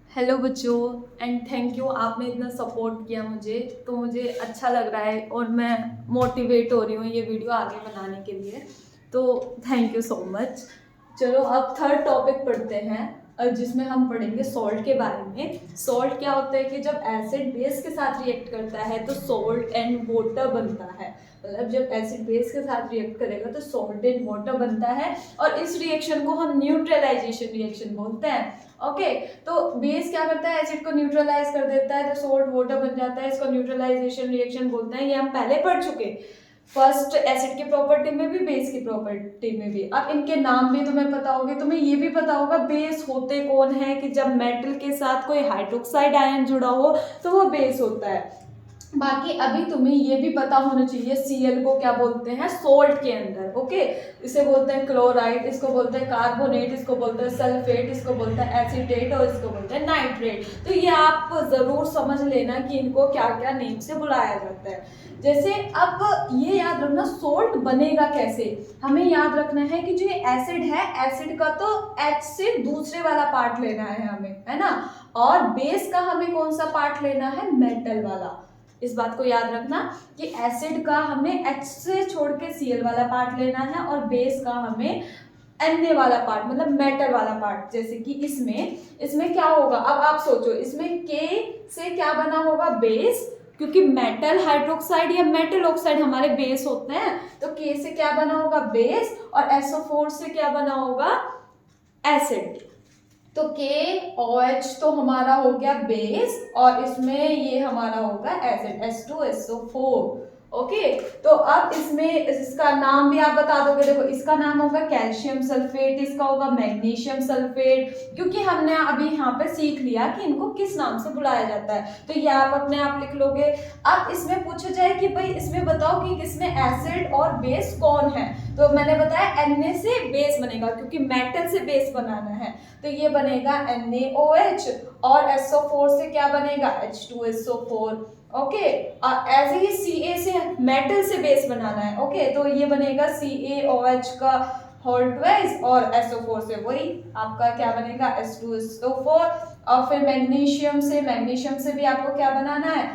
Hello बच्चों and thank you. आपने इतना सपोर्ट किया मुझे, तो मुझे अच्छा लग रहा है और मैं मोटिवेट हो रही हूँ ये वीडियो आगे बनाने के लिए। तो थैंक यू सो मच। चलो अब थर्ड टॉपिक पढ़ते हैं, जिसमें हम पढ़ेंगे सॉल्ट के बारे में। सॉल्ट क्या होता है कि जब एसिड बेस के साथ रिएक्ट करता है तो सॉल्ट एंड वाटर बनता है। मतलब जब एसिड बेस के साथ रिएक्ट करेगा तो सॉल्ट एंड वाटर बनता है, और इस रिएक्शन को हम न्यूट्रलाइजेशन रिएक्शन बोलते हैं। ओके, तो बेस क्या करता है, एसिड को न्यूट्रलाइज कर देता है तो सॉल्ट वाटर बन जाता है। इसको न्यूट्रलाइजेशन रिएक्शन बोलते हैं। ये हम पहले पढ़ चुके, फर्स्ट एसिड की प्रॉपर्टी में भी बेस की प्रॉपर्टी में भी। अब इनके नाम भी तुम्हें पता होंगे। तुम्हें ये भी पता होगा बेस होते कौन है, कि जब मेटल के साथ कोई हाइड्रोक्साइड आयन जुड़ा हो तो वो बेस होता है। बाकी अभी तुम्हें ये भी पता होना चाहिए Cl को क्या बोलते हैं सोल्ट के अंदर। ओके, इसे बोलते हैं क्लोराइड, इसको बोलते हैं कार्बोनेट, इसको बोलते हैं सल्फेट, इसको बोलते हैं एसीटेट और इसको बोलते हैं नाइट्रेट। तो ये आप जरूर समझ लेना कि इनको क्या क्या नेम से बुलाया जाता है। जैसे अब ये याद रखना सोल्ट बनेगा कैसे। हमें याद रखना है कि जो ये एसिड है, एसिड का तो H से दूसरे वाला पार्ट लेना है हमें, है ना। और बेस का हमें कौन सा पार्ट लेना है, मेटल वाला। इस बात को याद रखना कि एसिड का हमें H से छोड़ के Cl वाला पार्ट लेना है, और बेस का हमें Na वाला पार्ट, मतलब मेटल वाला पार्ट। जैसे कि इसमें क्या होगा, अब आप सोचो, इसमें K से क्या बना होगा, बेस, क्योंकि मेटल हाइड्रोक्साइड या मेटल ऑक्साइड हमारे बेस होते हैं। तो K से क्या बना होगा, बेस, और SO4 से क्या बना होगा, एसिड। तो KOH तो हमारा हो गया बेस, और इसमें ये हमारा होगा एसिड H2SO4। ओके, तो अब इसमें इसका नाम भी आप बता दोगे। देखो, इसका नाम होगा कैल्शियम सल्फेट, इसका होगा मैग्नीशियम सल्फेट, क्योंकि हमने अभी यहाँ पे सीख लिया कि इनको किस नाम से बुलाया जाता है। तो ये आप अपने आप लिख लोगे। अब इसमें पूछा जाए कि भाई इसमें बताओ कि इसमें एसिड और बेस कौन है, तो मैंने बताया Na से बेस बनेगा, क्योंकि मेटल से बेस बनाना है। तो ये बनेगा NaOH, और SO4 से क्या बनेगा, H2SO4। ओके, और ऐसे ही Ca से मेटल से बेस बनाना है। ओके, तो ये बनेगा CaOH का होल ट्वाइस, और SO4 से वही आपका क्या बनेगा, H2SO4। और फिर मैग्नीशियम से भी आपको क्या बनाना है,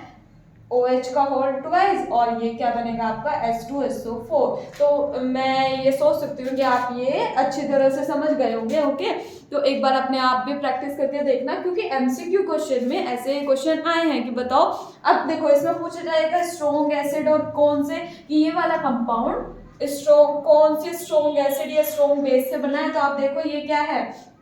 OH का होल ट्वाइस, और ये क्या बनेगा आपका H2SO4। तो मैं ये सोच सकती हूँ कि आप ये अच्छी तरह से समझ गए होंगे। ओके, तो एक बार अपने आप भी प्रैक्टिस करके देखना, क्योंकि MCQ क्वेश्चन में ऐसे क्वेश्चन आए हैं कि बताओ। अब देखो, इसमें पूछा जाएगा स्ट्रॉन्ग एसिड और कौन से, कि ये वाला कंपाउंड स्ट्रॉन्ग, कौन सी स्ट्रॉन्ग एसिड या स्ट्रॉन्ग बेस से बना है। तो आप देखो ये क्या है,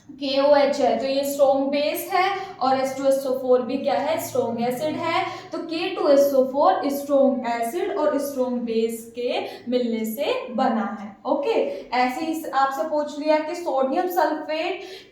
KOH है, तो ये स्ट्रॉन्ग बेस है, और H2SO4 भी क्या है, स्ट्रॉन्ग एसिड है। तो K2SO4 स्ट्रॉन्ग एसिड और स्ट्रॉन्ग बेस के मिलने से बना है। ओके, ऐसे ही आपसे पूछ लिया कि सोडियम सल्फेट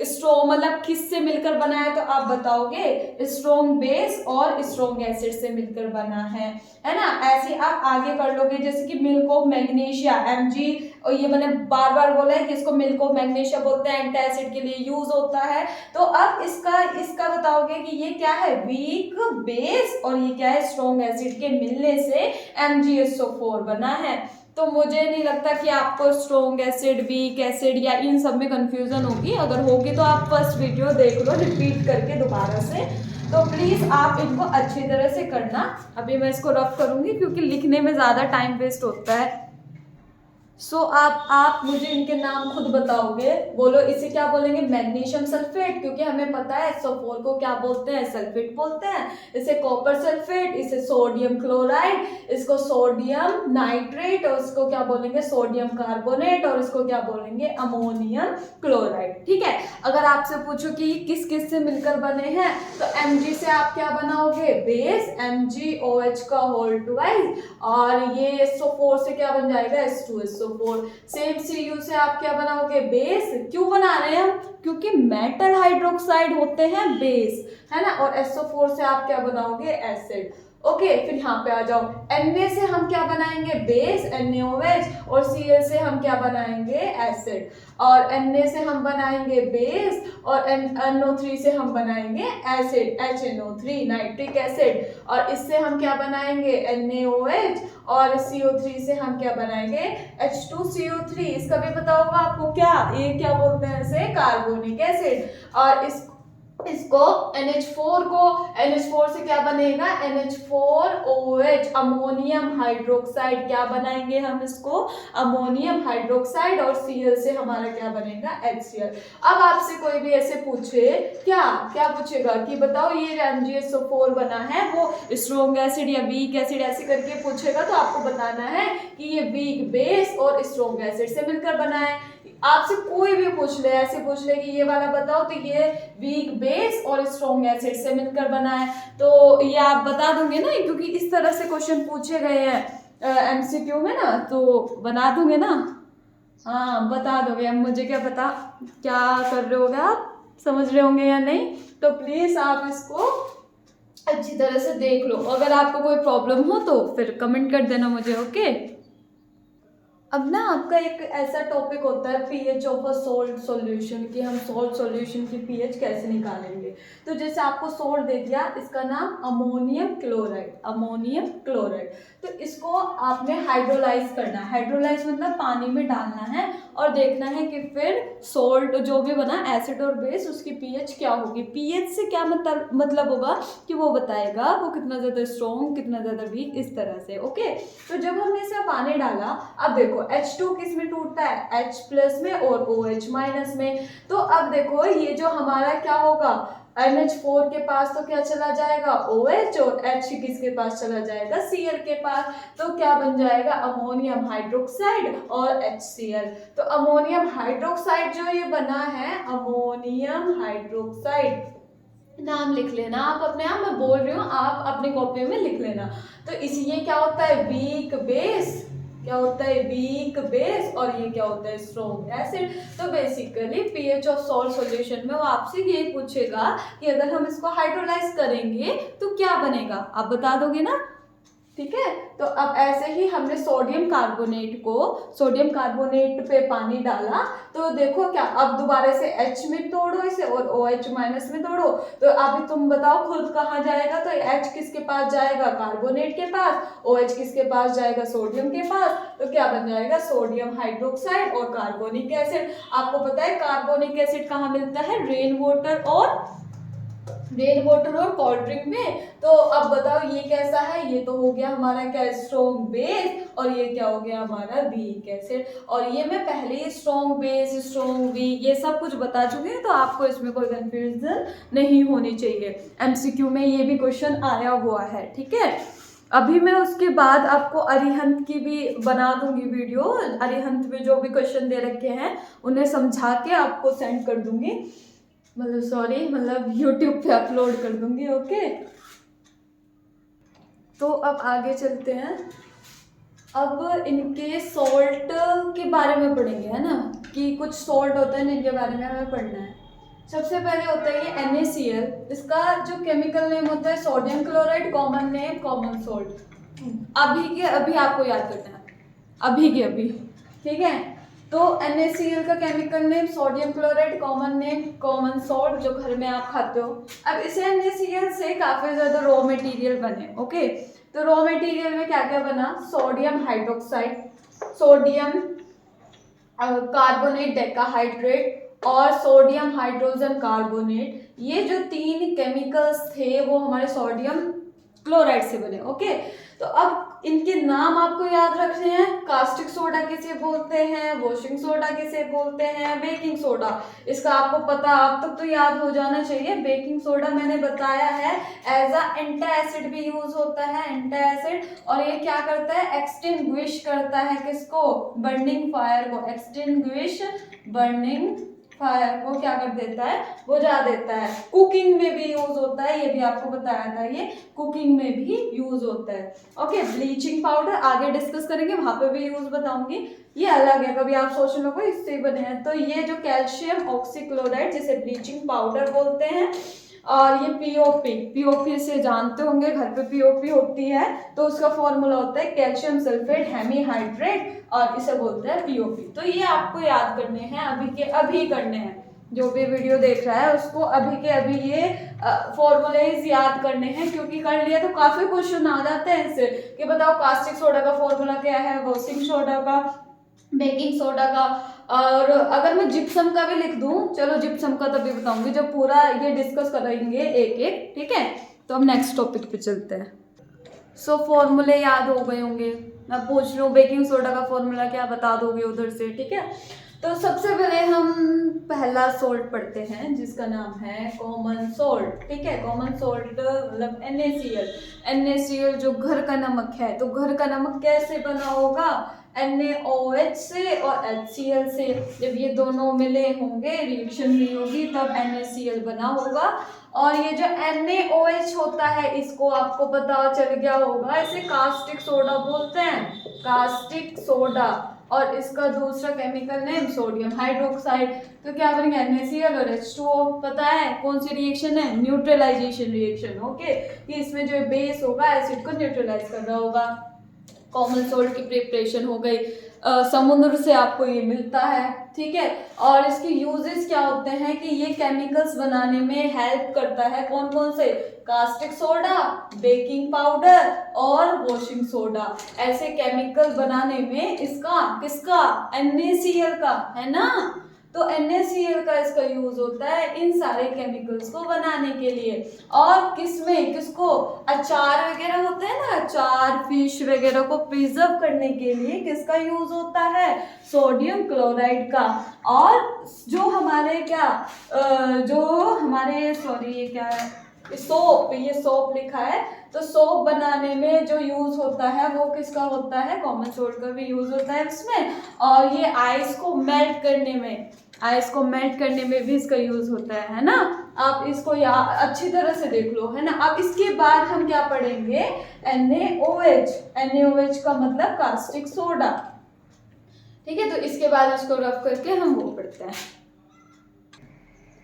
स्ट्रॉन्ग मतलब किससे मिलकर बना है, तो आप बताओगे स्ट्रॉन्ग बेस और स्ट्रॉन्ग एसिड से मिलकर बना है ना। ऐसे आप आगे कर लोगे, जैसे कि मिल्क ऑफ मैग्नीशिया Mg, और ये मैंने बार बार बोला है कि इसको मिल्क ऑफ मैग्नीशिया बोलते हैं, एंटासिड के लिए यूज होता है। तो अब इसका बताओगे कि ये क्या है, वीक बेस, और ये क्या है, स्ट्रॉन्ग एसिड के मिलने से MgSO4 बना है। तो मुझे नहीं लगता कि आपको स्ट्रॉन्ग एसिड, वीक एसिड या इन सब में कंफ्यूजन होगी। अगर होगी तो आप फर्स्ट वीडियो देख लो रिपीट करके दोबारा से। तो प्लीज आप इनको अच्छी तरह से करना। अभी मैं इसको रफ करूंगी क्योंकि लिखने में ज्यादा टाइम वेस्ट होता है। सो आप मुझे इनके नाम खुद बताओगे। बोलो, इसे क्या बोलेंगे, मैग्नीशियम सल्फेट, क्योंकि हमें पता है SO4 को क्या बोलते हैं, सल्फेट बोलते हैं। इसे कॉपर सल्फेट, इसे सोडियम क्लोराइड, इसको सोडियम नाइट्रेट, और इसको क्या बोलेंगे, सोडियम कार्बोनेट, और इसको क्या बोलेंगे, अमोनियम क्लोराइड। ठीक है, अगर आपसे पूछो कि किस किस से मिलकर बने हैं, तो Mg से आप क्या बनाओगे, बेस, MgOH का होल ट्वाइस, और ये SO4 से क्या बन जाएगा, H2SO4। सेम Cu से आप क्या बनाओगे, बेस। क्यों बना रहे हैं हम, क्योंकि मेटल हाइड्रोक्साइड होते हैं बेस, है ना। और SO4 से आप क्या बनाओगे, एसिड। ओके, फिर यहाँ पे आ जाओ, Na से हम क्या बनाएंगे, बेस NaOH, और Cl से हम क्या बनाएंगे, एसिड। और Na से हम बनाएंगे बेस, और NO3 से हम बनाएंगे एसिड, HNO3 नाइट्रिक एसिड। और इससे हम क्या बनाएंगे, NaOH, और CO3 से हम क्या बनाएंगे, H2CO3। इसका भी पता होगा आपको, क्या ये क्या बोलते हैं, इसे कार्बोनिक एसिड। और इसको NH4 को, NH4 से क्या बनेगा, NH4OH अमोनियम हाइड्रोक्साइड। क्या बनाएंगे हम इसको, अमोनियम हाइड्रोक्साइड, और Cl से हमारा क्या बनेगा, HCl। अब आपसे कोई भी ऐसे पूछे, क्या क्या पूछेगा कि बताओ ये MgSO4 बना है, वो स्ट्रॉन्ग एसिड या वीक एसिड ऐसे करके पूछेगा, तो आपको बताना है कि ये वीक बेस और स्ट्रॉन्ग एसिड से मिलकर बना है। आपसे कोई भी पूछ ले, ऐसे पूछ ले कि ये वाला बताओ, तो ये वीक बेस और स्ट्रॉन्ग एसिड से मिलकर बना है, तो ये आप बता दोगे ना, क्योंकि इस तरह से क्वेश्चन पूछे गए हैं MCQ में ना, तो बना दोगे ना, हाँ बता दोगे। अब मुझे क्या पता क्या कर रहे होगे आप, समझ रहे होंगे या नहीं, तो प्लीज आप इसको अच्छी तरह से देख लो। अगर आपको कोई प्रॉब्लम हो तो फिर कमेंट कर देना मुझे, ओके। अब ना आपका एक ऐसा टॉपिक होता है pH of a salt solution, कि हम सॉल्ट सॉल्यूशन की पीएच कैसे निकालेंगे। तो जैसे आपको सॉल्ट दे दिया, इसका नाम अमोनियम क्लोराइड, अमोनियम क्लोराइड, तो इसको आपने हाइड्रोलाइज करना है। हाइड्रोलाइज मतलब पानी में डालना है और देखना है कि फिर सॉल्ट जो भी बना एसिड और बेस, उसकी पीएच क्या होगी। पीएच से क्या मतलब होगा कि वो बताएगा वो कितना ज़्यादा स्ट्रॉन्ग, कितना ज़्यादा वीक, इस तरह से, ओके। तो जब हमने इसमें पानी डाला, अब देखो H2 किस में टूटता है, H प्लस में और OH माइनस में। तो अब देखो ये जो हमारा क्या होगा, NH4 के पास तो क्या चला जाएगा, OH, और H किसके पास चला जाएगा, Cl के पास। तो क्या बन जाएगा, अमोनियम हाइड्रोक्साइड और HCl। तो अमोनियम हाइड्रोक्साइड जो ये बना है, अमोनियम हाइड्रोक्साइड, नाम लिख लेना आप अपने आप, मैं बोल रही हूँ आप अपनी कॉपी में लिख लेना। तो इसी ये क्या होता है, वीक बेस, क्या होता है, वीक बेस, और ये क्या होता है, स्ट्रॉन्ग एसिड। तो basically pH of salt solution में वो आपसे यही पूछेगा कि अगर हम इसको हाइड्रोलाइज करेंगे तो क्या बनेगा, आप बता दोगे ना, ठीक है। तो अब ऐसे ही हमने सोडियम कार्बोनेट को, सोडियम कार्बोनेट पे पानी डाला, तो देखो क्या, अब दोबारा से H में तोड़ो इसे और OH माइनस में तोड़ो, तो अभी तुम बताओ खुद कहाँ जाएगा, तो H किसके पास जाएगा, कार्बोनेट के पास, OH किसके पास जाएगा, सोडियम के पास। तो क्या बन जाएगा, सोडियम हाइड्रोक्साइड और कार्बोनिक एसिड। आपको पता है कार्बोनिक एसिड कहाँ मिलता है, रेन वाटर और कोल्ड ड्रिंक में। तो अब बताओ ये कैसा है, ये तो हो गया हमारा क्या, स्ट्रॉन्ग बेस, और ये क्या हो गया हमारा, वीक एसिड। और ये मैं पहले ही स्ट्रॉन्ग बेस, स्ट्रॉन्ग वीक ये सब कुछ बता चुके हैं, तो आपको इसमें कोई कंफ्यूजन नहीं होनी चाहिए। MCQ में ये भी क्वेश्चन आया हुआ है, ठीक है। अभी मैं उसके बाद आपको अरिहंत की भी बना दूंगी वीडियो, अरिहंत में जो भी क्वेश्चन दे रखे हैं उन्हें समझा के आपको सेंड कर दूंगी, मतलब YouTube पे अपलोड कर दूंगी, ओके। तो अब आगे चलते हैं। अब इनके सॉल्ट के बारे में पढ़ेंगे, है ना, कि कुछ सॉल्ट होते हैं जिनके बारे में हमें पढ़ना है। सबसे पहले होता है ये NaCl, इसका जो केमिकल नेम होता है sodium chloride, common name common salt. अभी के अभी आपको याद करना है, अभी के अभी, ठीक है। तो NaCl का chemical name sodium chloride, common name common salt, जो घर में आप खाते हो। अब इसे NaCl से काफी ज्यादा रॉ मटेरियल बने, ओके। तो रॉ मटेरियल में क्या क्या बना, sodium hydroxide, sodium carbonate decahydrate और सोडियम हाइड्रोजन कार्बोनेट, ये जो तीन केमिकल्स थे वो हमारे सोडियम क्लोराइड से बने, ओके। तो अब इनके नाम आपको याद रखने हैं, कास्टिक सोडा किसे बोलते हैं, वॉशिंग सोडा किसे बोलते हैं, बेकिंग सोडा, इसका आपको पता अब तक तो याद हो जाना चाहिए। बेकिंग सोडा मैंने बताया है एज अ एंटी एसिड भी यूज होता है, एंटी एसिड, और ये क्या करता है, एक्सटिंग्विश करता है किसको, बर्निंग फायर को, एक्सटिंग्विश बर्निंग फायर को क्या कर देता है, बुझा देता है। कुकिंग में भी यूज होता है, ये भी आपको बताया था, ये कुकिंग में भी यूज होता है, ओके। ब्लीचिंग पाउडर आगे डिस्कस करेंगे, वहां पे भी यूज बताऊंगी, ये अलग है, कभी आप सोच लो इससे बने हैं। तो ये जो कैल्शियम ऑक्सीक्लोराइड जिसे ब्लीचिंग पाउडर बोलते हैं, और ये पीओपी से जानते होंगे, घर पे पीओपी होती है, तो उसका फॉर्मूला होता है कैल्शियम सल्फेट हेमीहाइड्रेट, और इसे बोलते हैं पीओपी। तो ये आपको याद करने हैं, अभी के अभी करने हैं, जो भी वीडियो देख रहा है उसको अभी के अभी ये फॉर्मूलेज याद करने हैं, क्योंकि कर लिया तो काफी क्वेश्चन आ जाते हैं इससे, कि बताओ कास्टिक सोडा का फॉर्मूला क्या है, वॉशिंग सोडा का, बेकिंग सोडा का, और अगर मैं जिप्सम का भी लिख दूं, चलो जिप्सम का तभी बताऊंगी जब पूरा ये डिस्कस करेंगे एक एक, ठीक है। तो हम नेक्स्ट टॉपिक पे चलते हैं। सो फॉर्मूले याद हो गए होंगे, मैं पूछ रही हूँ बेकिंग सोडा का फॉर्मूला क्या बता दोगे उधर से, ठीक है। तो सबसे पहले हम पहला सोल्ट पढ़ते हैं जिसका नाम है कॉमन सोल्ट, ठीक है। कॉमन सोल्ट मतलब NaCl। NaCl जो घर का नमक है, तो घर का नमक कैसे बना होगा, NaOH से और HCl से। जब ये दोनों मिले होंगे, रिएक्शन हुई होगी, तब NaCl बना होगा। और ये जो NaOH होता है, इसको आपको पता चल गया होगा, इसे कास्टिक सोडा बोलते हैं, कास्टिक सोडा। और इसका दूसरा केमिकल नेम सोडियम हाइड्रोक्साइड। तो क्या करेंगे, NaCl और H2O, पता है कौन सी रिएक्शन है, न्यूट्रलाइजेशन रिएक्शन, ओके। कि इसमें जो बेस होगा एसिड को न्यूट्रलाइज कर रहा होगा। कॉमन सोल्ट की प्रिपरेशन हो गई, समुद्र से आपको ये मिलता है, ठीक है। और इसके यूजेस क्या होते हैं कि ये केमिकल्स बनाने में हेल्प करता है, कौन कौन से, कास्टिक सोडा, बेकिंग पाउडर और वॉशिंग सोडा। ऐसे केमिकल बनाने में इसका किसका, NaCl का, है ना। तो NaCl का इसका यूज होता है इन सारे केमिकल्स को बनाने के लिए। और किसमें, किसको, अचार वगैरह होते हैं ना, अचार, फिश वगैरह को प्रिजर्व करने के लिए किसका यूज होता है, सोडियम क्लोराइड का। और जो हमारे क्या जो हमारे सॉरी ये क्या है, सोप, ये सोप लिखा है, तो सोप बनाने में जो यूज होता है वो किसका होता है, कॉमन सोल्ट का भी यूज होता है इसमें। और ये आइस को मेल्ट करने में, आइस को मेल्ट करने में भी इसका यूज होता है ना। आप इसको अच्छी तरह से देख लो, है ना। अब इसके बाद हम क्या पढ़ेंगे, NaOH। NaOH का मतलब कास्टिक सोडा, ठीक है। तो इसके बाद इसको रफ करके हम वो पढ़ते हैं।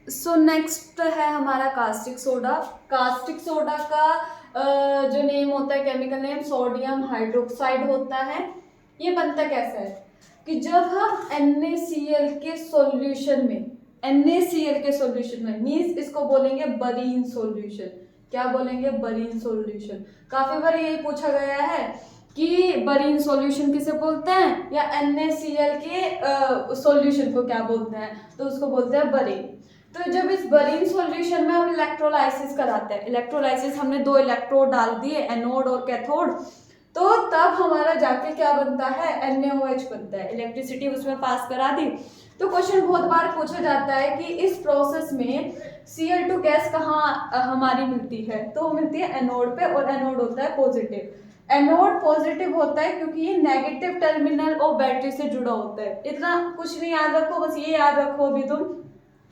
सो नेक्स्ट है हमारा कास्टिक सोडा। कास्टिक सोडा का जो नेम होता है, केमिकल नेम, सोडियम हाइड्रोक्साइड होता है। ये बनता कैसा है कि जब हम NaCl के सॉल्यूशन में, NaCl के सॉल्यूशन में, मींस इसको बोलेंगे बरीन सॉल्यूशन। क्या बोलेंगे, बरीन सॉल्यूशन। काफी बार यही पूछा गया है कि बरीन सॉल्यूशन किसे बोलते हैं, या NaCl के सॉल्यूशन को क्या बोलते हैं, तो उसको बोलते हैं बरीन। तो जब इस बरीन सॉल्यूशन में हम इलेक्ट्रोलाइसिस कराते हैं, इलेक्ट्रोलाइसिस हमने 2 इलेक्ट्रोड डाल दिए, एनोड और कैथोड, तो तब हमारा जाके क्या बनता है, NaOH बनता है। इलेक्ट्रिसिटी उसमें पास करा दी। तो क्वेश्चन बहुत बार पूछा जाता है कि इस प्रोसेस में Cl2 गैस कहाँ हमारी मिलती है, तो मिलती है एनोड पे, और एनोड होता है पॉजिटिव। एनोड पॉजिटिव होता है क्योंकि ये नेगेटिव टर्मिनल और बैटरी से जुड़ा होता है। इतना कुछ नहीं याद रखो, बस ये याद रखो अभी तुम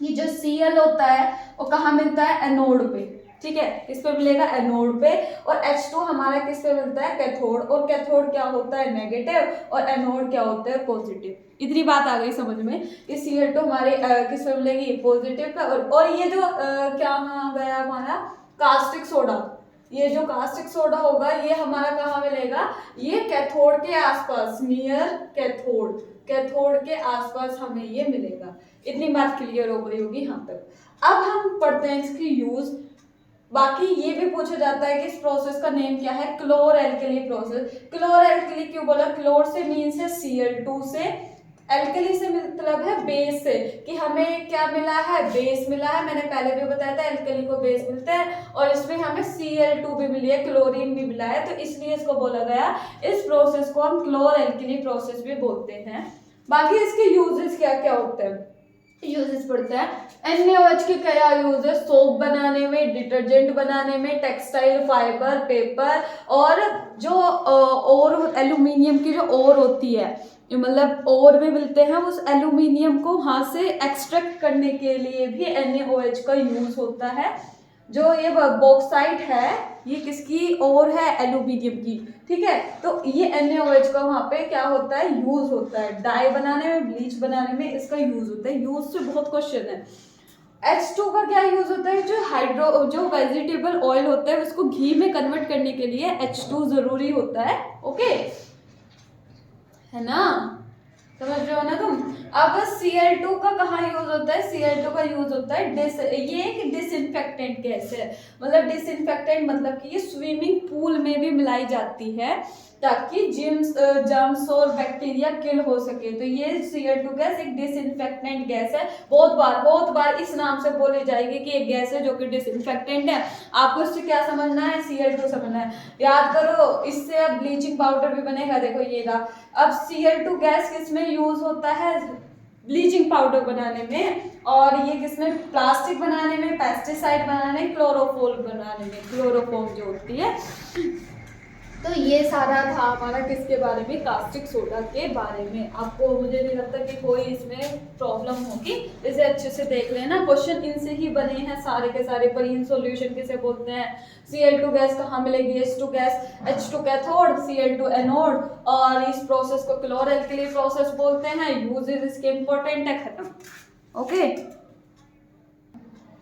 कि जो Cl होता है वो कहाँ मिलता है, एनोड पे, ठीक है। किस पे मिलेगा, एनोड पे। और H2 हमारा किस पे मिलता है, कैथोड। और कैथोड क्या होता है, नेगेटिव, और एनोड क्या होता है, पॉजिटिव। इतनी बात आ गई समझ में कि Cl2 हमारे किस पे मिलेगी, पॉजिटिव पे। और ये जो क्या गया हमारा कास्टिक सोडा, ये जो कास्टिक सोडा होगा ये हमारा कहाँ मिलेगा, ये कैथोड के आसपास, नियर कैथोड, कैथोड के आसपास हमें ये मिलेगा। इतनी बात क्लियर हो गई होगी यहाँ तक। अब हम पढ़ते हैं इसकी यूज। बाकी ये भी पूछा जाता है कि इस प्रोसेस का नेम क्या है, क्लोर एल्कली प्रोसेस। क्लोर एल्कली क्यों बोला, क्लोर से मीन्स है Cl2 से, एल्कली से मतलब है बेस से, कि हमें क्या मिला है, बेस मिला है। मैंने पहले भी बताया था एल्कली को बेस मिलता है, और इसमें हमें Cl2 भी मिली है, क्लोरीन भी मिला है, तो इसलिए इसको बोला गया, इस प्रोसेस को हम क्लोर एल्कली प्रोसेस भी बोलते हैं। बाकी इसके यूजेस क्या क्या होते हैं, यूजेस पढ़ते हैं। NaOH के क्या यूज है, सोप बनाने में, डिटर्जेंट बनाने में, टेक्सटाइल फाइबर, पेपर, और जो और एल्यूमिनियम की जो ओर होती है, मतलब ओर में मिलते हैं, उस एल्यूमिनियम को वहां से एक्सट्रैक्ट करने के लिए भी NaOH का यूज होता है। जो ये बॉक्साइट है ये किसकी ओर है, एल्यूमिनियम की, ठीक है। तो ये NaOH का वहां पे क्या होता है, यूज होता है। डाई बनाने में, ब्लीच बनाने में इसका यूज होता है। यूज से बहुत क्वेश्चन है। H2 का क्या यूज होता है, जो वेजिटेबल ऑयल होता है उसको घी में कन्वर्ट करने के लिए H2 जरूरी होता है, ओके, है ना, समझ रहे हो ना तुम। अब Cl2 का कहाँ यूज होता है, Cl2 का यूज होता है ये एक डिसइंफेक्टेंट गैस है। मतलब डिसइंफेक्टेंट मतलब कि ये स्विमिंग पूल में भी मिलाई जाती है ताकि जर्म्स और बैक्टीरिया किल हो सके। तो ये Cl2 गैस एक डिसइंफेक्टेंट गैस है। बहुत बार इस नाम से बोली जाएगी कि एक गैस है जो कि डिसइंफेक्टेंट है। आपको इससे क्या समझना है, Cl2 समझना है। याद करो, इससे अब ब्लीचिंग पाउडर भी बनेगा। देखो ये रहा। अब Cl2 गैस किसमें यूज होता है, ब्लीचिंग पाउडर बनाने में, और ये किसमें, प्लास्टिक बनाने में, पेस्टिसाइड बनाने, क्लोरोफॉर्म बनाने में, क्लोरोफॉर्म जो होती है। तो ये सारा था हमारा किसके बारे में, कास्टिक सोडा के बारे में। आपको मुझे नहीं लगता कि कोई इसमें प्रॉब्लम होगी, इसे अच्छे से देख लेना। क्वेश्चन इनसे ही बने हैं सारे के सारे। परीन सॉल्यूशन किसे बोलते हैं, Cl2 गैस कहाँ मिलेगी, H2 gas, H2 cathode, Cl2 anode, और इस प्रोसेस को क्लोरल प्रोसेस बोलते हैं। यूजेस इसके इंपॉर्टेंट है, खत्म। ओके,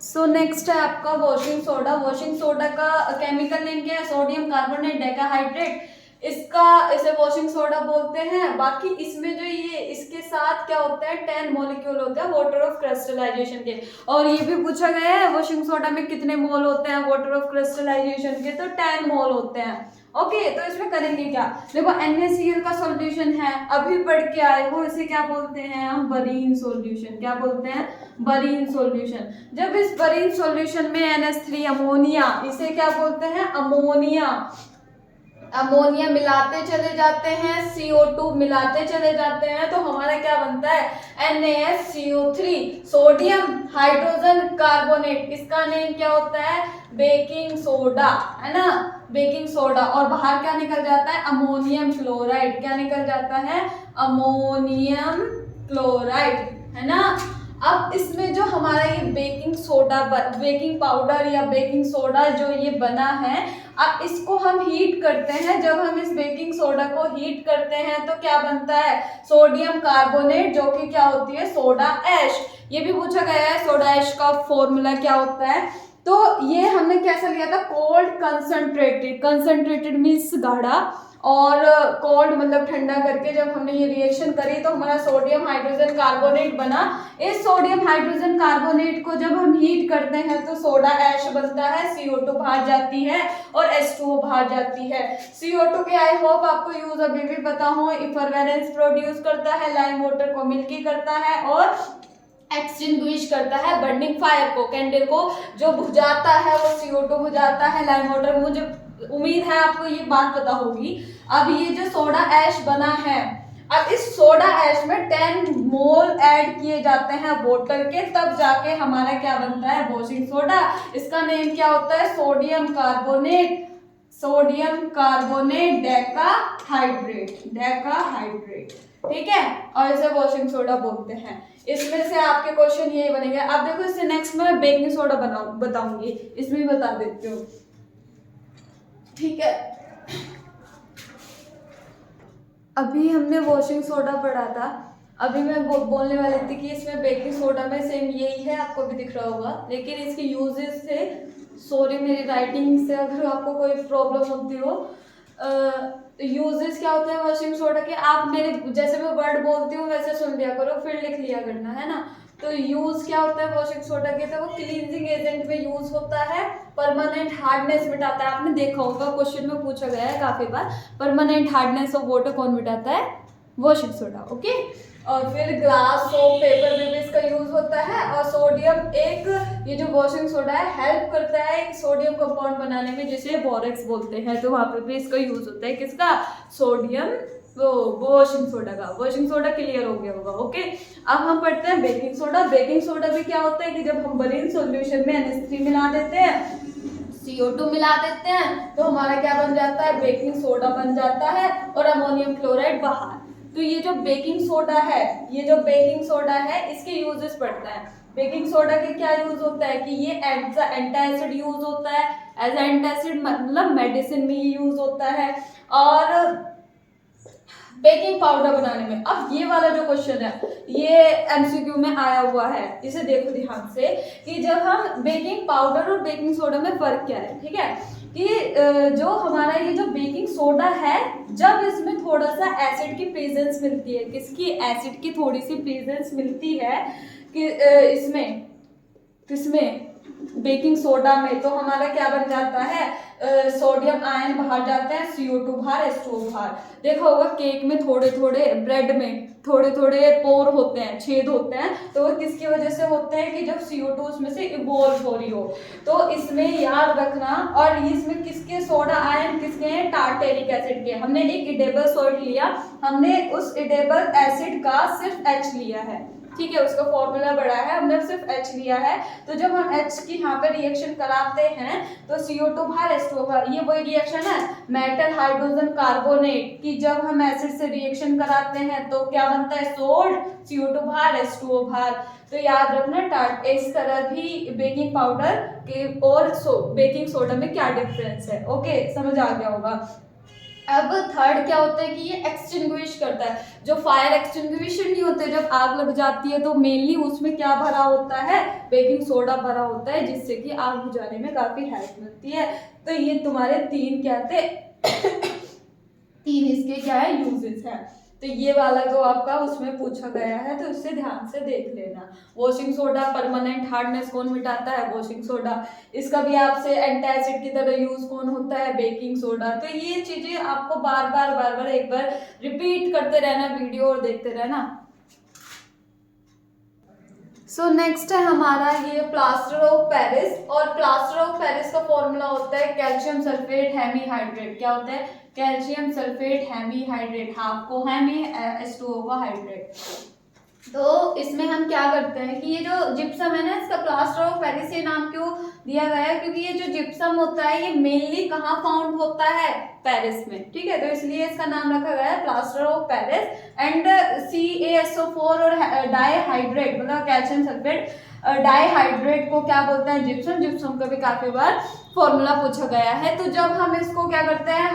सो नेक्स्ट है आपका वॉशिंग सोडा। वॉशिंग सोडा का केमिकल नेम क्या है, सोडियम कार्बोनेट डेकाहाइड्रेट। इसे वॉशिंग सोडा बोलते हैं। बाकी इसमें जो ये इसके साथ क्या होता है, 10 मॉलिक्यूल होते हैं वाटर ऑफ क्रिस्टलाइजेशन के। और ये भी पूछा गया है वॉशिंग सोडा में कितने मोल होते हैं वाटर ऑफ क्रिस्टलाइजेशन के, तो 10 मोल होते हैं। ओके, तो इसमें करेंगे क्या, देखो NaCl का सॉल्यूशन है, अभी पढ़ के आए हो, इसे क्या बोलते हैं हम, बरीन सॉल्यूशन। क्या बोलते हैं, बरीन सॉल्यूशन। जब इस बरीन सॉल्यूशन में NH3 अमोनिया, इसे क्या बोलते हैं, अमोनिया। अमोनिया मिलाते चले जाते हैं, CO2 मिलाते चले जाते हैं, तो हमारा क्या बनता है, NaSCO3, सोडियम हाइड्रोजन कार्बोनेट। इसका नेम क्या होता है, बेकिंग सोडा, है ना, बेकिंग सोडा। और बाहर क्या निकल जाता है, अमोनियम क्लोराइड। क्या निकल जाता है, अमोनियम क्लोराइड, है ना। अब इसमें जो हमारा ये बेकिंग सोडा, बेकिंग पाउडर या बेकिंग सोडा जो ये बना है, अब इसको हम हीट करते हैं। जब हम इस बेकिंग सोडा को हीट करते हैं तो क्या बनता है, सोडियम कार्बोनेट, जो कि क्या होती है, सोडा ऐश। ये भी पूछा गया है सोडा ऐश का फॉर्मूला क्या होता है। तो ये हमने कैसा लिया था, कोल्ड कंसंट्रेटेड। कंसंट्रेटेड मीन्स गाढ़ा, और कोल्ड मतलब ठंडा करके जब हमने ये रिएक्शन करी तो हमारा सोडियम हाइड्रोजन कार्बोनेट बना। इस सोडियम हाइड्रोजन कार्बोनेट को जब हम हीट करते हैं तो सोडा ऐश बनता है, CO2 बाहर जाती है और H2O बाहर जाती है। CO2 के आई होप आपको यूज अभी भी पता हो, इफरवेरेंस प्रोड्यूस करता है, लाइम वाटर को मिल्की करता है, और एक्सटिंग्विश करता है बर्निंग फायर को, कैंडल को जो बुझाता है वो CO2 बुझाता है, लाइम वाटर। मुझे उम्मीद है आपको ये बात पता होगी। अब ये जो सोडा ऐश बना है, अब इस सोडा ऐश में 10 मोल ऐड किए जाते हैं वाटर के, तब जाके हमारा क्या बनता है, वॉशिंग सोडा। इसका नेम क्या होता है, sodium carbonate, sodium carbonate decahydrate, decahydrate, ठीक है। और इसे वॉशिंग सोडा बोलते हैं। इसमें से आपके क्वेश्चन यही बनेंगे। अब देखो इससे नेक्स्ट में बेकिंग सोडा बताऊंगी, इसमें बता देती हूँ, ठीक है। अभी हमने वॉशिंग सोडा पढ़ा था, अभी मैं बोलने वाली थी कि इसमें बेकिंग सोडा में सेम यही है, आपको भी दिख रहा होगा, लेकिन इसके यूजेस से, सॉरी मेरी राइटिंग से अगर आपको कोई प्रॉब्लम होती हो, यूजेस क्या होते हैं वॉशिंग सोडा के, आप मेरे जैसे मैं वर्ड बोलती हूँ वैसे सुन लिया करो, फिर लिख लिया करना, है ना। तो यूज क्या होता है वॉशिंग सोडा के, तो वो क्लींजिंग एजेंट में यूज होता है, परमानेंट हार्डनेस मिटाता है। आपने देखा होगा क्वेश्चन में पूछा गया है काफी बार, परमानेंट हार्डनेस ऑफ वाटर कौन मिटाता है, वॉशिंग सोडा, ओके। और फिर ग्लास, सोप, पेपर में भी इसका यूज होता है। और सोडियम, एक ये जो वॉशिंग सोडा है हेल्प करता है एक सोडियम कंपाउंड बनाने में जिसे बोरेक्स बोलते हैं, तो वहां पर भी इसका यूज होता है, किसका, सोडियम, वो वॉशिंग सोडा का। वॉशिंग सोडा क्लियर हो गया होगा, ओके। अब हम पढ़ते हैं बेकिंग सोडा। बेकिंग सोडा भी क्या होता है कि जब हम बरीन सॉल्यूशन में NH3 मिला देते हैं, CO2 मिला देते हैं, तो हमारा क्या बन जाता है, बेकिंग सोडा बन जाता है, और अमोनियम क्लोराइड बाहर। तो ये जो बेकिंग सोडा है, ये जो बेकिंग सोडा है, इसके यूजेस पढ़ता है। बेकिंग सोडा के क्या यूज होता है कि ये एज अ एंटासिड यूज होता है, एज अ एंटासिड मतलब मेडिसिन में यूज होता है, और बेकिंग पाउडर बनाने में। अब ये वाला जो क्वेश्चन है ये MCQ में आया हुआ है, इसे देखो ध्यान से कि जब हम बेकिंग पाउडर और बेकिंग सोडा में फर्क क्या है, ठीक है, कि जो हमारा ये जो बेकिंग सोडा है, जब इसमें थोड़ा सा एसिड की प्रेजेंस मिलती है, किसकी, एसिड की थोड़ी सी प्रेजेंस मिलती है कि इसमें, किसमें, बेकिंग सोडा में, तो हमारा क्या बन जाता है, सोडियम आयन बाहर जाते हैं, CO2 बाहर, H2O बाहर। देखा होगा केक में थोड़े थोड़े, ब्रेड में थोड़े थोड़े पोर होते हैं, छेद होते हैं, तो वो किसकी वजह से होते हैं कि जब CO2 उसमें से इवोल्व हो रही हो। तो इसमें याद रखना, और इसमें किसके सोडा आयन किसके हैं, टार्टेरिक एसिड के। हमने एक इडेबल सॉल्ट लिया, हमने उस इडेबल एसिड का सिर्फ H लिया है, ठीक है, उसका फॉर्मूला बड़ा है, हमने सिर्फ H लिया है। तो जब हम H की यहाँ पे रिएक्शन कराते हैं तो CO2 बाहर, H2O बाहर, ये वही रिएक्शन है मेटल हाइड्रोजन कार्बोनेट की। जब हम एसिड से रिएक्शन कराते हैं तो क्या बनता है, सोल्ट, CO2 बाहर, H2O बाहर। तो याद रखना इस तरह भी बेकिंग पाउडर के और बेकिंग सोडा में क्या डिफरेंस है। ओके, समझ आ गया होगा। अब थर्ड क्या होता है कि ये एक्सटिंग्विश करता है। जो फायर एक्सटिंग्विशर नहीं होते, जब आग लग जाती है तो मेनली उसमें क्या भरा होता है, बेकिंग सोडा भरा होता है, जिससे कि आग बुझाने में काफी हेल्प मिलती है। तो ये तुम्हारे तीन क्या थे तीन इसके क्या है, यूजेस हैं। तो ये वाला तो आपका उसमें पूछा गया है, तो उससे ध्यान से देख लेना। वॉशिंग सोडा, परमानेंट हार्डनेस कौन मिटाता है, वॉशिंग सोडा। इसका भी आपसे एंटासिड की तरह यूज कौन होता है, बेकिंग सोडा। तो ये चीजें आपको बार बार एक बार रिपीट करते रहना वीडियो और देखते रहना। सो नेक्स्ट है हमारा ये प्लास्टर ऑफ पेरिस, और प्लास्टर ऑफ पेरिस का फॉर्मूला होता है कैल्शियम सल्फेट हेमीहाइड्रेट। क्या होता है, कैल्शियम सल्फेट हेमीहाइड्रेट, हाफ को हेमी, H2O का हाइड्रेट। तो इसमें हम क्या करते हैं कि ये जो जिप्सम है ना, इसका प्लास्टर ऑफ पेरिस ये नाम क्यों दिया गया है, क्योंकि ये जो जिप्सम होता है ये मेनली कहाँ फाउंड होता है, पेरिस में, ठीक है। तो इसलिए इसका नाम रखा गया है plaster of Paris. And CaSO4 और डाईहाइड्रेट मतलब कैल्शियम सल्फेट डाईहाइड्रेट को क्या बोलते हैं, जिप्सम। जिप्सम का भी काफी बार फॉर्मूला पूछा गया है। तो जब हम इसको क्या करते हैं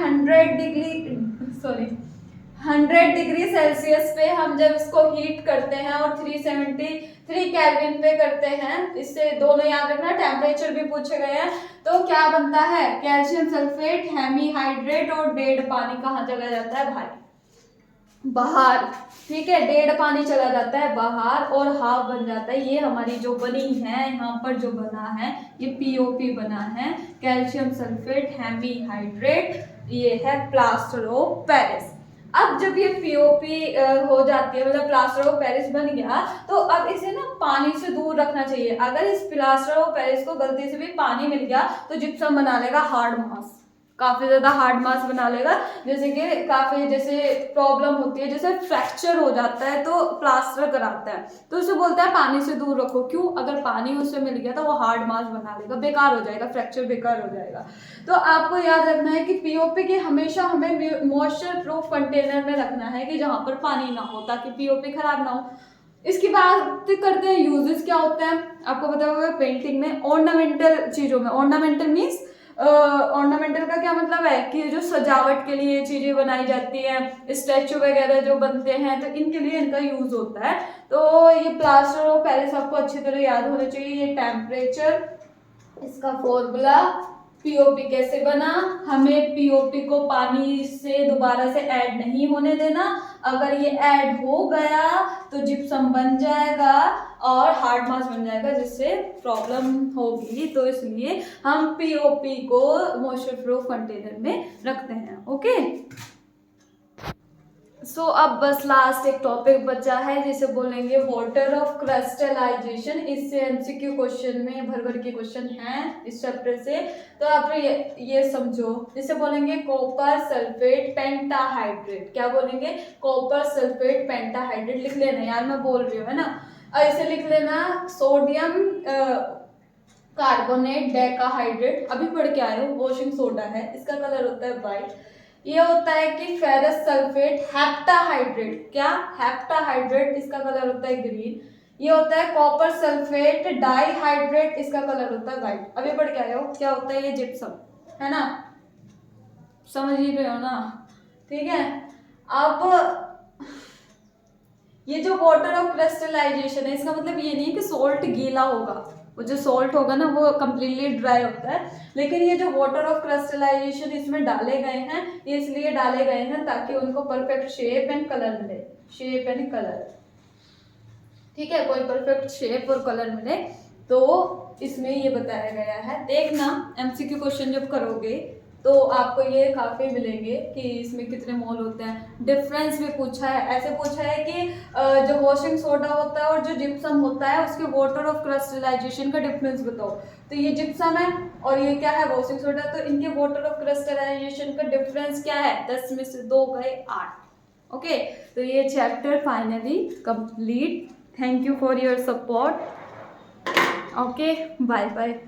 100 डिग्री सेल्सियस पे हम जब इसको हीट करते हैं और 373 केल्विन पे करते हैं, इससे दोनों याद रखना, टेम्परेचर भी पूछे गए हैं। तो क्या बनता है, कैल्शियम सल्फेट हेमीहाइड्रेट, और डेढ़ पानी कहाँ चला जाता है भाई, बाहर, ठीक है, डेढ़ पानी चला जाता है बाहर, और हाफ बन जाता है। ये हमारी जो बनी है यहाँ पर जो बना है ये POP बना है, कैल्शियम सल्फेट हेमीहाइड्रेट, ये है प्लास्टर ऑफ पेरिस। अब जब ये POP हो जाती है, मतलब प्लास्टर ऑफ पेरिस बन गया, तो अब इसे ना पानी से दूर रखना चाहिए। अगर इस प्लास्टर ऑफ पेरिस को गलती से भी पानी मिल गया तो जिप्सम बना लेगा हार्ड मास, काफी ज्यादा हार्ड मास बना लेगा, जैसे कि काफी जैसे प्रॉब्लम होती है, जैसे फ्रैक्चर हो जाता है तो प्लास्टर कराता है, तो उसे बोलता है पानी से दूर रखो। क्यों, अगर पानी उससे मिल गया तो वो हार्ड मास बना लेगा, बेकार हो जाएगा, फ्रैक्चर बेकार हो जाएगा। तो आपको याद रखना है कि POP की हमेशा हमें मॉइस्चर प्रूफ कंटेनर में रखना है, कि जहाँ पर पानी ना हो, ताकि POP खराब ना हो। इसकी बात करते हैं यूजेस क्या होते हैं। आपको पता होगा पेंटिंग में ऑर्नामेंटल चीजों में, ऑर्नामेंटल मीन्स ऑर्नामेंटल का क्या मतलब है कि जो सजावट के लिए चीजें बनाई जाती हैं, स्टैचू वगैरह जो बनते हैं, तो इनके लिए इनका यूज होता है। तो ये प्लास्टर ऑफ पेरिस आपको अच्छी तरह याद होना चाहिए। ये टेम्परेचर, इसका फॉर्मूला, POP कैसे बना, हमें POP को पानी से दोबारा से ऐड नहीं होने देना। अगर ये ऐड हो गया तो जिप्सम बन जाएगा और हार्ड मास बन जाएगा, जिससे प्रॉब्लम होगी। तो इसलिए हम POP को मॉइस्चर प्रूफ कंटेनर में रखते हैं। ओके, सो अब बस लास्ट एक टॉपिक बचा है जिसे बोलेंगे वाटर ऑफ क्रिस्टलाइजेशन। इससे MCQ क्वेश्चन में भर के क्वेश्चन हैं इस चैप्टर से, तो आप ये समझो। इसे बोलेंगे कॉपर सल्फेट पेंटाहाइड्रेट। क्या बोलेंगे, कॉपर सल्फेट पेंटाहाइड्रेट। लिख लेना यार, मैं बोल रही हूँ, है ना। ऐसे लिख लेना, सोडियम कार्बोनेट डेकाहाइड्रेट, अभी पढ़ के आए हो, वॉशिंग सोडा है, इसका कलर होता है वाइट। ये होता है कि फेरस सल्फेट हेप्टाहाइड्रेट। क्या, हेप्टाहाइड्रेट, इसका कलर होता है ग्रीन। ये होता है कॉपर सल्फेट डाईहाइड्रेट, इसका कलर होता है व्हाइट। अभी पढ़ के आए हो, क्या होता है ये, जिप्सम, है ना, समझ ही रहे हो ना, ठीक है। अब ये जो वाटर ऑफ क्रिस्टलाइजेशन है, इसका मतलब ये नहीं है कि सोल्ट गीला होगा, वो जो सॉल्ट होगा ना वो कम्प्लीटली ड्राई होता है। लेकिन ये जो वाटर ऑफ क्रिस्टलाइजेशन इसमें डाले गए हैं, ये इसलिए डाले गए हैं ताकि उनको परफेक्ट शेप एंड कलर मिले, शेप एंड कलर, ठीक है, कोई परफेक्ट शेप और कलर मिले। तो इसमें ये बताया गया है। देखना MCQ क्वेश्चन जब करोगे तो आपको ये काफ़ी मिलेंगे कि इसमें कितने मोल होते हैं। डिफरेंस भी पूछा है, ऐसे पूछा है कि जो वॉशिंग सोडा होता है और जो जिप्सम होता है उसके वाटर ऑफ क्रिस्टलाइजेशन का डिफरेंस बताओ। तो ये जिप्सम है और ये क्या है, वॉशिंग सोडा। तो इनके वाटर ऑफ क्रिस्टलाइजेशन का डिफरेंस क्या है, 10 में से 2 गए 8। ओके, तो ये chapter finally complete. Thank you for your support. Okay, bye bye.